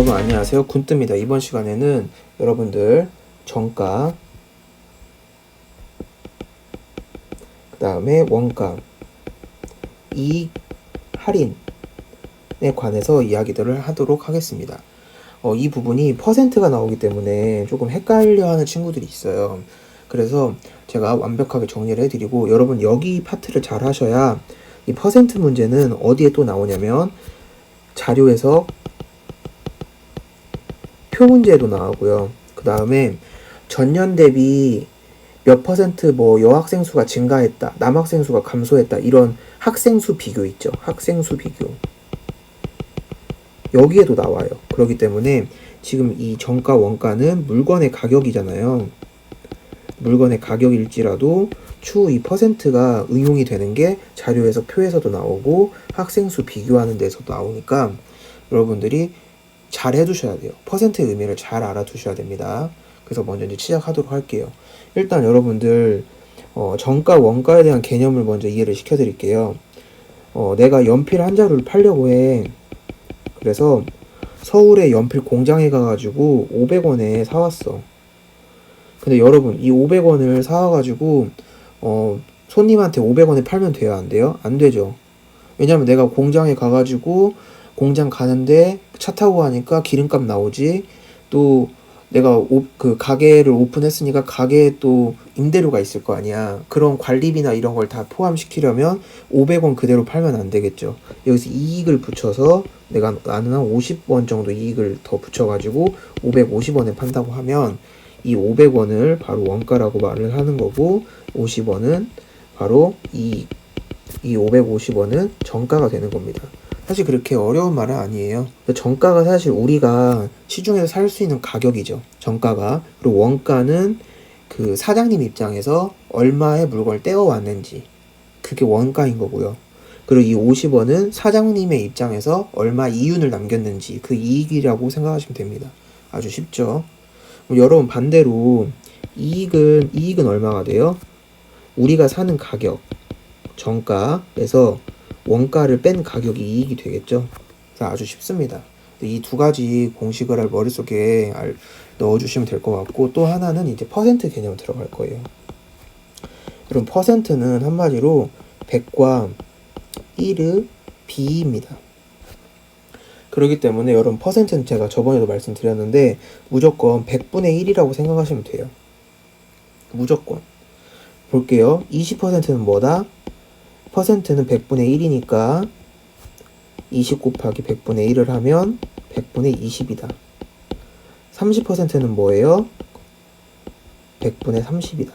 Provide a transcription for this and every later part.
여러분 안녕하세요. 군뜸입니다. 이번 시간에는 여러분들 정가, 그 다음에 원가, 이익, 할인에 관해서 이야기들을 하도록 하겠습니다. 이 부분이 퍼센트가 나오기 때문에 조금 헷갈려하는 친구들이 있어요. 그래서 제가 완벽하게 정리를 해드리고, 여러분 여기 파트를 잘 하셔야 이 퍼센트 문제는 어디에 또 나오냐면 자료에서 표 문제도 나오고요. 그 다음에 전년 대비 몇 퍼센트 여학생 수가 증가했다, 남학생 수가 감소했다, 이런 학생 수 비교 있죠. 학생 수 비교. 여기에도 나와요. 그렇기 때문에 지금 이 정가 원가는 물건의 가격이잖아요. 물건의 가격일지라도 추후 이 퍼센트가 응용이 되는 게 자료에서 표에서도 나오고 학생 수 비교하는 데서도 나오니까 여러분들이 잘 해두셔야 돼요. 퍼센트의 의미를 잘 알아두셔야 됩니다. 그래서 먼저 이제 시작하도록 할게요. 일단 여러분들 정가 원가에 대한 개념을 먼저 이해를 시켜드릴게요. 내가 연필 한 자루를 팔려고 해. 그래서 서울에 연필 공장에 가가지고 500원에 사왔어. 근데 여러분 이 500원을 사와가지고 손님한테 500원에 팔면 돼요? 안 돼요? 안 되죠. 왜냐면 내가 공장에 가가지고 공장 가는데 차 타고 가니까 기름값 나오지. 또 내가 그 가게를 오픈했으니까 가게에 또 임대료가 있을 거 아니야. 그런 관리비나 이런 걸 다 포함시키려면 500원 그대로 팔면 안 되겠죠. 여기서 이익을 붙여서 나는 한 50원 정도 이익을 더 붙여가지고 550원에 판다고 하면 이 500원을 바로 원가라고 말을 하는 거고, 50원은 바로 이 550원은 정가가 되는 겁니다. 사실 그렇게 어려운 말은 아니에요. 정가가 사실 우리가 시중에서 살 수 있는 가격이죠. 정가가. 그리고 원가는 그 사장님 입장에서 얼마의 물건을 떼어왔는지, 그게 원가인 거고요. 그리고 이 50원은 사장님의 입장에서 얼마 이윤을 남겼는지, 그 이익이라고 생각하시면 됩니다. 아주 쉽죠. 여러분 반대로 이익은 얼마가 돼요? 우리가 사는 가격, 정가에서 원가를 뺀 가격이 이익이 되겠죠. 그래서 아주 쉽습니다. 이 두 가지 공식을 머릿속에 넣어주시면 될 것 같고, 또 하나는 이제 퍼센트 개념 들어갈 거예요. 여러분 퍼센트는 한마디로 100과 1의 비입니다. 그렇기 때문에 여러분 퍼센트는 제가 저번에도 말씀드렸는데 무조건 100분의 1이라고 생각하시면 돼요. 무조건. 볼게요. 20%는 뭐다? 퍼센트는 100분의 1이니까 20 곱하기 100분의 1을 하면 100분의 20이다. 30%는 뭐예요? 100분의 30이다.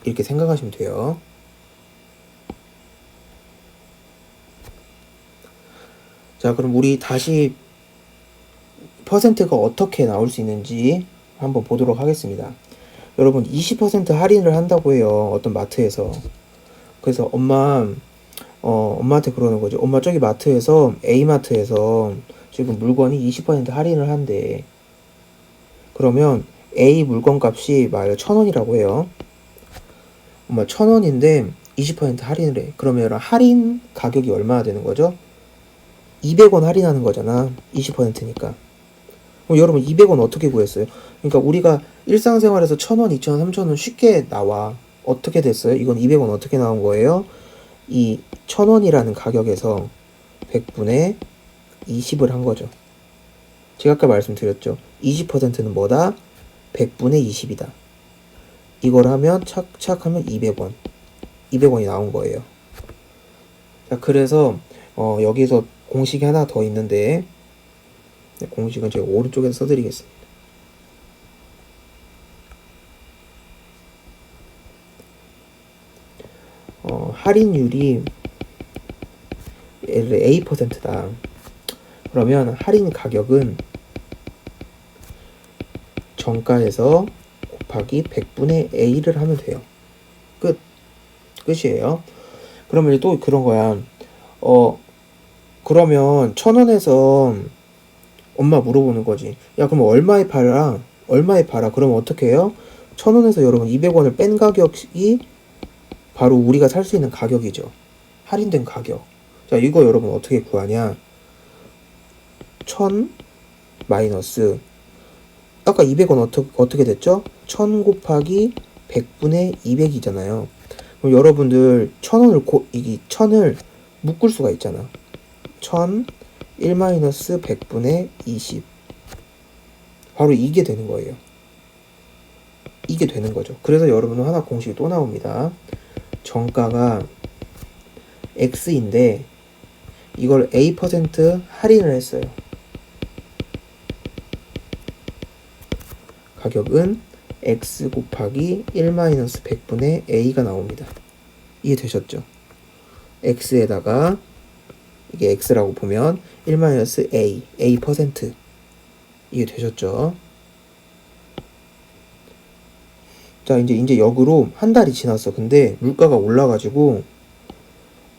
이렇게 생각하시면 돼요. 자, 그럼 우리 다시 퍼센트가 어떻게 나올 수 있는지 한번 보도록 하겠습니다. 여러분 20% 할인을 한다고 해요. 어떤 마트에서. 그래서 엄마한테 그러는 거죠. 엄마 저기 마트에서 A마트에서 지금 물건이 20% 할인을 한대. 그러면 A 물건 값이 만약 1,000원이라고 해요. 엄마 1,000원인데 20% 할인을 해. 그러면 할인 가격이 얼마나 되는 거죠? 200원 할인하는 거잖아. 20%니까. 그럼 여러분 200원 어떻게 구했어요? 그러니까 우리가 일상생활에서 1,000원, 2,000원, 3,000원 쉽게 나와. 어떻게 됐어요? 이건 200원 어떻게 나온 거예요? 이 1,000원이라는 가격에서 100분의 20을 한 거죠. 제가 아까 말씀드렸죠. 20%는 뭐다? 100분의 20이다. 이걸 하면 착착 하면 200원. 200원이 나온 거예요. 자, 그래서 여기서 공식이 하나 더 있는데, 공식은 제가 오른쪽에서 써드리겠습니다. 할인율이 A%다. 그러면 할인 가격은 정가에서 곱하기 100분의 A를 하면 돼요. 끝이에요. 그러면 또 그런 거야. 그러면 1,000원에서 엄마 물어보는 거지. 야, 그럼 얼마에 팔아? 그러면 어떻게 해요? 1,000원에서 여러분 200원을 뺀 가격이 바로 우리가 살 수 있는 가격이죠. 할인된 가격. 자, 이거 여러분 어떻게 구하냐? 1,000 마이너스 아까 200원 어떻게 됐죠? 1000 곱하기 100분의 200이잖아요. 그럼 여러분들 1000을 묶을 수가 있잖아. 1000 1 마이너스 100분의 20 바로 이게 되는 거예요. 이게 되는 거죠. 그래서 여러분은 하나 공식이 또 나옵니다. 정가가 X인데 이걸 A% 할인을 했어요. 가격은 X 곱하기 1-100분의 A가 나옵니다. 이해되셨죠? X에다가 이게 X라고 보면 1-A, A%. 이해되셨죠? 자, 이제 역으로 한 달이 지났어. 근데 물가가 올라가지고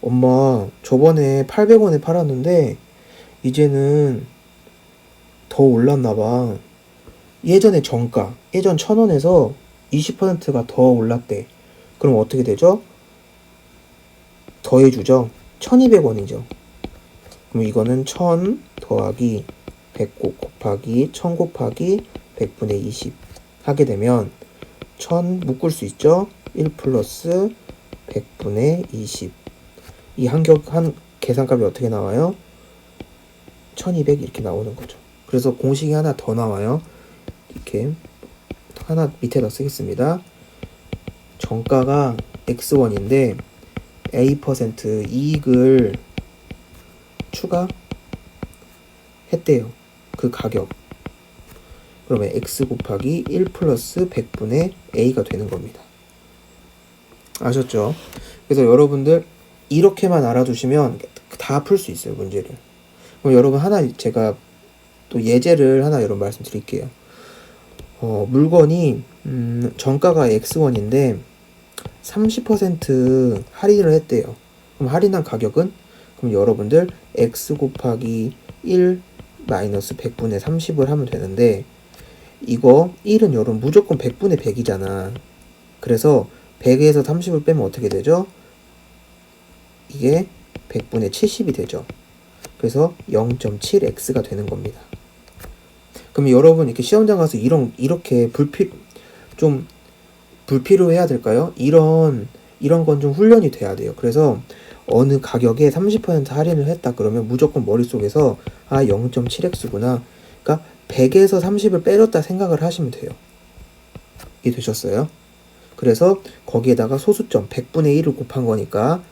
엄마 저번에 800원에 팔았는데 이제는 더 올랐나봐. 예전 1000원에서 20%가 더 올랐대. 그럼 어떻게 되죠? 더해주죠. 1200원이죠. 그럼 이거는 1000 더하기 100 곱하기 1000 곱하기 100분의 20 하게 되면 1000 묶을 수 있죠? 1 플러스 100분의 20 이 한 계산값이 어떻게 나와요? 1200 이렇게 나오는 거죠. 그래서 공식이 하나 더 나와요. 이렇게 하나 밑에다 쓰겠습니다. 정가가 X1인데 A% 이익을 추가했대요. 그 가격. 그러면 X 곱하기 1 플러스 100분의 A가 되는 겁니다. 아셨죠? 그래서 여러분들 이렇게만 알아두시면 다 풀 수 있어요, 문제를. 그럼 여러분 하나 제가 또 예제를 하나 여러분 말씀드릴게요. 물건이 정가가 X1인데 30% 할인을 했대요. 그럼 할인한 가격은? 그럼 여러분들 X 곱하기 1 마이너스 100분의 30을 하면 되는데 이거 1은 여러분 무조건 100분의 100이잖아. 그래서 100에서 30을 빼면 어떻게 되죠? 이게 100분의 70이 되죠. 그래서 0.7x가 되는 겁니다. 그럼 여러분 이렇게 시험장 가서 이렇게 좀 불필요해야 될까요? 이런 건 좀 훈련이 돼야 돼요. 그래서 어느 가격에 30% 할인을 했다 그러면 무조건 머릿속에서 0.7x구나. 그러니까 100에서 30을 빼줬다 생각을 하시면 돼요. 이해 되셨어요? 그래서 거기에다가 소수점 100분의 1을 곱한 거니까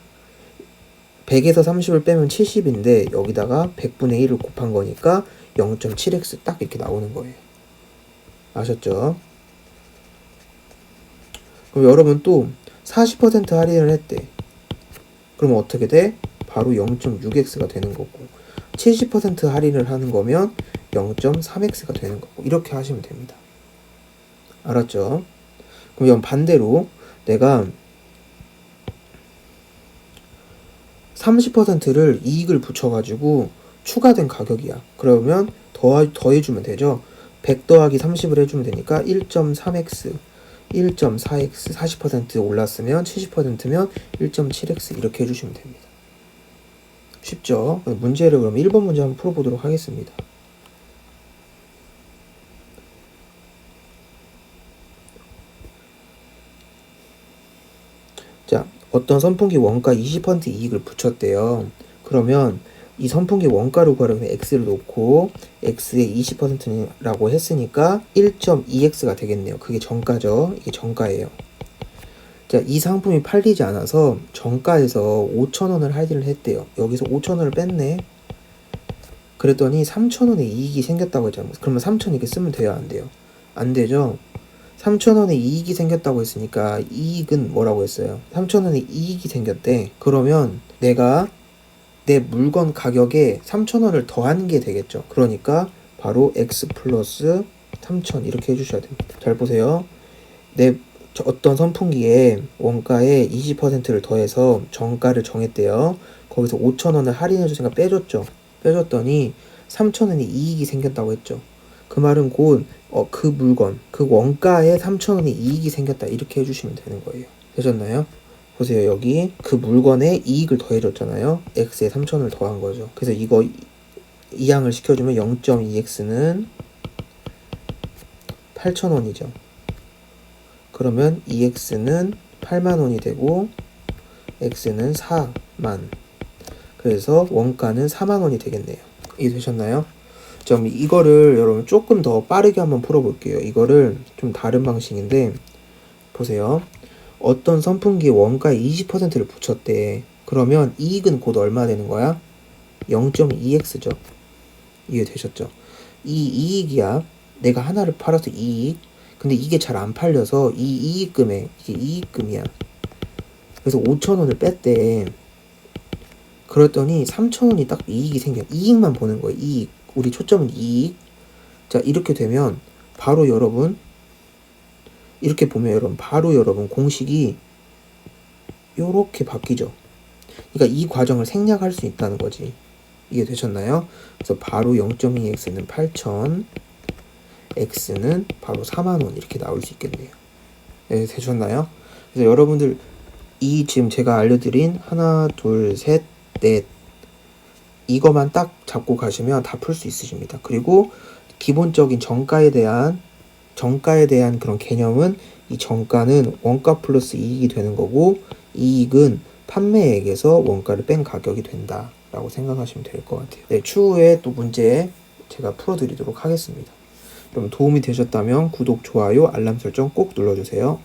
100에서 30을 빼면 70인데 여기다가 100분의 1을 곱한 거니까 0.7x 딱 이렇게 나오는 거예요. 아셨죠? 그럼 여러분 또 40% 할인을 했대. 그럼 어떻게 돼? 바로 0.6x가 되는 거고 70% 할인을 하는 거면 0.3x가 되는 거고 이렇게 하시면 됩니다. 알았죠? 그럼 반대로 내가 30%를 이익을 붙여가지고 추가된 가격이야. 그러면 더해주면 되죠. 100 더하기 30을 해주면 되니까 1.3x, 1.4x, 40% 올랐으면 70%면 1.7x 이렇게 해주시면 됩니다. 쉽죠? 문제를 그럼 1번 문제 한번 풀어보도록 하겠습니다. 자, 어떤 선풍기 원가 20% 이익을 붙였대요. 그러면 이 선풍기 원가로 구하려면 x를 놓고 x의 20%라고 했으니까 1.2x가 되겠네요. 그게 정가죠. 이게 정가예요. 자, 이 상품이 팔리지 않아서 정가에서 5,000원을 할인을 했대요. 여기서 5,000원을 뺐네. 그랬더니 3,000원의 이익이 생겼다고 했잖아요. 그러면 3,000원 이렇게 쓰면 돼요? 안 돼요? 안 되죠? 3,000원의 이익이 생겼다고 했으니까 이익은 뭐라고 했어요? 3,000원의 이익이 생겼대. 그러면 내가 내 물건 가격에 3,000원을 더하는 게 되겠죠. 그러니까 바로 x 플러스 3,000 이렇게 해주셔야 됩니다. 잘 보세요. 어떤 선풍기에 원가에 20%를 더해서 정가를 정했대요. 거기서 5,000원을 할인해주니까 빼줬죠. 빼줬더니 3,000원의 이익이 생겼다고 했죠. 그 말은 곧 그 물건, 그 원가에 3,000원의 이익이 생겼다 이렇게 해주시면 되는 거예요. 되셨나요? 보세요. 여기 그 물건에 이익을 더해줬잖아요. x에 3,000원을 더한 거죠. 그래서 이거 이항을 시켜주면 0.2x는 8,000원이죠. 그러면 2x는 8만 원이 되고 x는 4만. 그래서 원가는 4만 원이 되겠네요. 이해되셨나요? 좀 이거를 여러분 조금 더 빠르게 한번 풀어볼게요. 이거를 좀 다른 방식인데 보세요. 어떤 선풍기에 원가에 20%를 붙였대. 그러면 이익은 곧 얼마 되는 거야? 0.2x죠. 이해되셨죠? 이 이익이야. 내가 하나를 팔아서 이익. 근데 이게 잘 안 팔려서 이 이익금에 이게 이익금이야. 그래서 5,000원을 뺐대. 그랬더니 3,000원이 딱 이익이 생겨. 이익만 보는 거예요. 이익. 우리 초점은 이익. 자, 이렇게 되면 바로 여러분 이렇게 보면 여러분 공식이 요렇게 바뀌죠. 그러니까 이 과정을 생략할 수 있다는 거지. 이게 되셨나요? 그래서 바로 0.2x는 8,000, x는 바로 4만원 이렇게 나올 수 있겠네요. 네, 되셨나요? 그래서 여러분들 이 지금 제가 알려드린 하나, 둘, 셋, 넷 이거만 딱 잡고 가시면 다 풀 수 있으십니다. 그리고 기본적인 정가에 대한 그런 개념은 이 정가는 원가 플러스 이익이 되는 거고 이익은 판매액에서 원가를 뺀 가격이 된다 라고 생각하시면 될 것 같아요. 네, 추후에 또 문제 제가 풀어드리도록 하겠습니다. 그럼 도움이 되셨다면 구독, 좋아요, 알람 설정 꼭 눌러주세요.